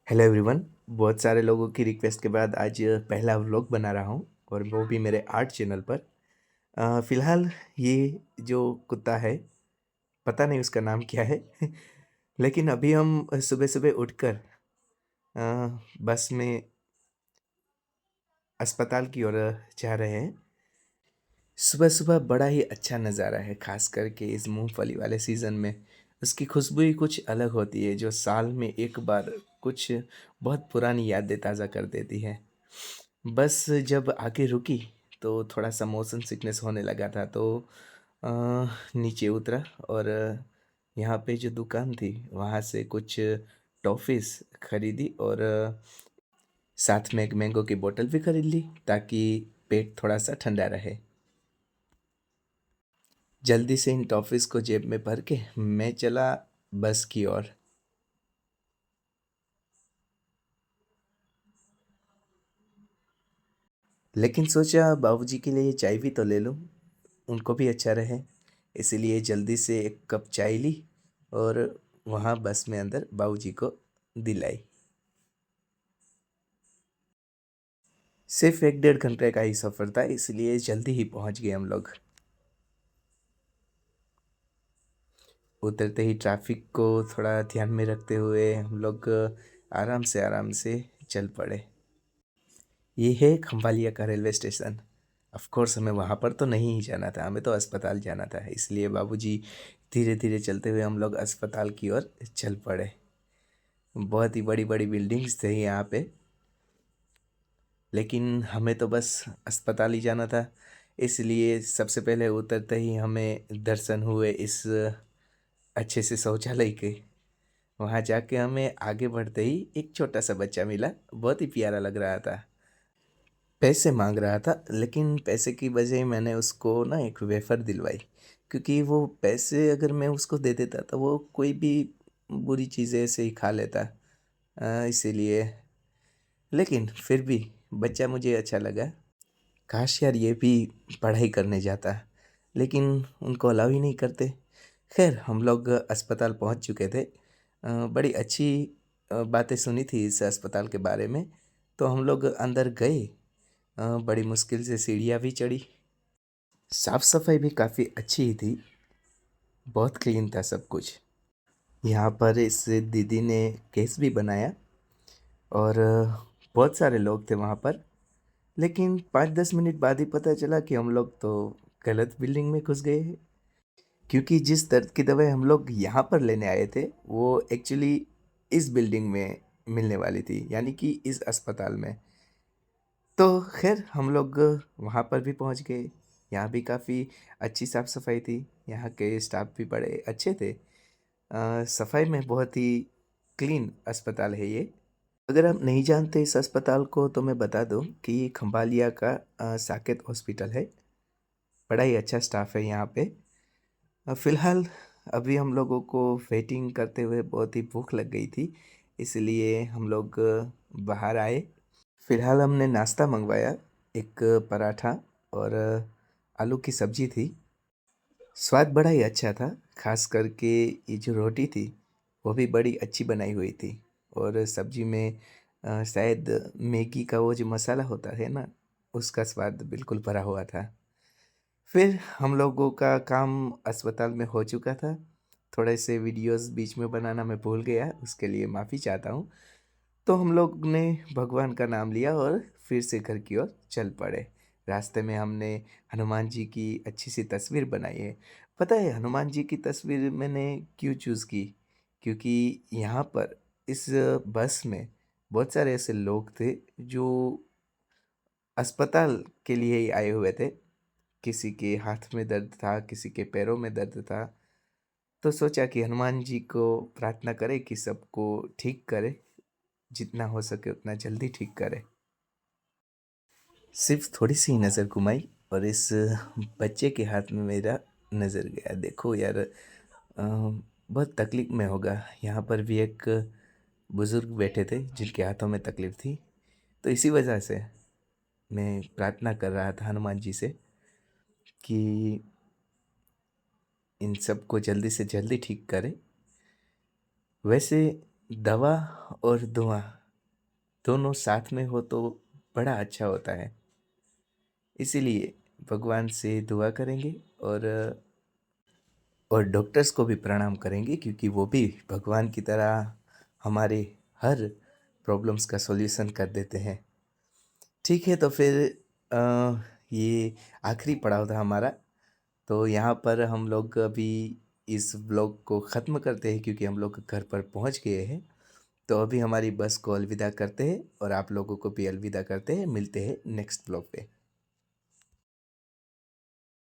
Hello everyone. बहुत सारे लोगों की रिक्वेस्ट के बाद आज पहला व्लॉग बना रहा हूँ और वो भी मेरे आर्ट चैनल पर। फ़िलहाल ये जो कुत्ता है, पता नहीं उसका नाम क्या है। लेकिन अभी हम सुबह-सुबह उठकर बस में अस्पताल की ओर जा रहे हैं। सुबह-सुबह बड़ा ही अच्छा नज़ारा है, ख़ास करके इस मूँगफली वाले सीज़न में। उसकी खुशबू ही कुछ अलग होती है, जो साल में एक बार कुछ बहुत पुरानी यादें ताज़ा कर देती है। बस जब आगे रुकी तो थोड़ा-सा मोशन सिकनेस होने लगा था, तो अ, नीचे उतरा और यहाँ पे जो दुकान थी वहाँ से कुछ टॉफ़ीज़ खरीदी और साथ में एक मैंगो की बोतल भी खरीद ली ताकि पेट थोड़ा-सा ठंडा रहे। जल्दी से इन टॉफ़ीज़ को जेब में भर के मैं चला बस की ओर। लेकिन सोचा बाबूजी के लिए चाय भी तो ले लूँ, उनको भी अच्छा रहे। इसीलिए जल्दी से एक कप चाय ली और वहाँ बस में अंदर बाबूजी को दिलाई। सिर्फ़ 1 डेढ़ घंटे का ही सफ़र था, इसलिए जल्दी ही पहुँच गए हम लोग। उतरते ही ट्रैफ़िक को थोड़ा ध्यान में रखते हुए हम लोग आराम से चल पड़े। ये है खम्भालिया का रेलवे स्टेशन। ऑफ़ कोर्स हमें वहाँ पर तो नहीं जाना था, हमें तो अस्पताल जाना था। इसलिए बाबूजी धीरे-धीरे चलते हुए हम लोग अस्पताल की ओर चल पड़े। बहुत ही बड़ी-बड़ी बिल्डिंग्स थे यहाँ पे, लेकिन हमें तो बस अस्पताल ही जाना था। इसलिए सबसे पहले उतरते ही हमें दर्शन हुए इस अच्छे से शौचालय के। वहाँ जाके हमें आगे बढ़ते ही एक छोटा-सा बच्चा मिला, बहुत ही प्यारा लग रहा था। पैसे माँग रहा था, लेकिन पैसे की बजाय मैंने उसको ना एक वेफ़र दिलवाई, क्योंकि वो पैसे अगर मैं उसको दे देता तो वो कोई भी बुरी चीज़ें ऐसे ही खा लेता। इसीलिए, लेकिन फिर भी बच्चा मुझे अच्छा लगा। काश यार ये भी पढ़ाई करने जाता, लेकिन उनको अलाउ ही नहीं करते। ख़ैर हम लोग अस्पताल पहुँच चुके थे। बड़ी अच्छी बातें सुनी थी इस अस्पताल के बारे में, तो हम लोग अंदर गए। बड़ी मुश्किल से सीढ़ियाँ भी चढ़ी। साफ़-सफ़ाई भी काफ़ी अच्छी ही थी, बहुत क्लीन था सब कुछ। यहाँ पर इस दीदी ने केस भी बनाया और बहुत सारे लोग थे वहाँ पर। लेकिन 5-10 मिनट बाद ही पता चला कि हम लोग तो गलत बिल्डिंग में घुस गए हैं। क्योंकि जिस दर्द की दवाई हम लोग यहाँ पर लेने आए थे, वो एक्चुअली इस बिल्डिंग में मिलने वाली थी, यानी कि इस अस्पताल में। तो ख़ैर हम लोग वहाँ पर भी पहुँच गए। यहाँ भी काफ़ी अच्छी साफ़-सफ़ाई थी, यहाँ के स्टाफ भी बड़े अच्छे थे। सफ़ाई में बहुत ही क्लीन अस्पताल है ये। अगर आप नहीं जानते इस अस्पताल को तो मैं बता दूँ कि ये खम्भालिया का साकेत हॉस्पिटल है। बड़ा ही अच्छा स्टाफ है यहाँ पे। फ़िलहाल अभी हम लोगों को वेटिंग करते हुए बहुत ही भूख लग गई थी, इसलिए हम लोग बाहर आए। फ़िलहाल हमने नाश्ता मँगवाया, एक पराठा और आलू की सब्ज़ी थी। स्वाद बड़ा ही अच्छा था, ख़ास करके ये जो रोटी थी, वो भी बड़ी अच्छी बनाई हुई थी और सब्ज़ी में शायद मैगी का वो जो मसाला होता है ना, उसका स्वाद बिल्कुल भरा हुआ था। फिर हम लोगों का काम अस्पताल में हो चुका था। थोड़े से वीडियोज़ बीच में बनाना मैं भूल गया, उसके लिए माफ़ी चाहता हूँ। तो हम लोग ने भगवान का नाम लिया और फिर से घर की ओर चल पड़े। रास्ते में हमने हनुमान जी की अच्छी-सी तस्वीर बनाई है। पता है हनुमान जी की तस्वीर मैंने क्यों चूज़ की? क्योंकि यहाँ पर इस बस में बहुत सारे ऐसे लोग थे जो अस्पताल के लिए ही आए हुए थे। किसी के हाथ में दर्द था, किसी के पैरों में दर्द था। तो सोचा कि हनुमान जी को प्रार्थना करें कि सबको ठीक करे, जितना हो सके उतना जल्दी ठीक करे। सिर्फ़ थोड़ी-सी नज़र घुमाई और इस बच्चे के हाथ में मेरा नज़र गया। देखो यार, बहुत तकलीफ़ में होगा। यहाँ पर भी एक बुज़ुर्ग बैठे थे जिनके हाथों में तकलीफ़ थी। तो इसी वजह से मैं प्रार्थना कर रहा था हनुमान जी से कि इन सबको जल्दी से जल्दी ठीक करे। वैसे दवा और दुआ दोनों साथ में हो तो बड़ा अच्छा होता है। इसीलिए भगवान से दुआ करेंगे और डॉक्टर्स को भी प्रणाम करेंगे, क्योंकि वो भी भगवान की तरह हमारे हर प्रॉब्लम्स का सॉल्यूशन कर देते हैं। ठीक है, तो फिर ये आखिरी पड़ाव था हमारा। तो यहाँ पर हम लोग अभी इस व्लॉग को ख़त्म करते हैं, क्योंकि हम लोग घर पर पहुँच गए हैं। तो अभी हमारी बस को अलविदा करते हैं और आप लोगों को भी अलविदा करते हैं। मिलते हैं नेक्स्ट व्लॉग पे।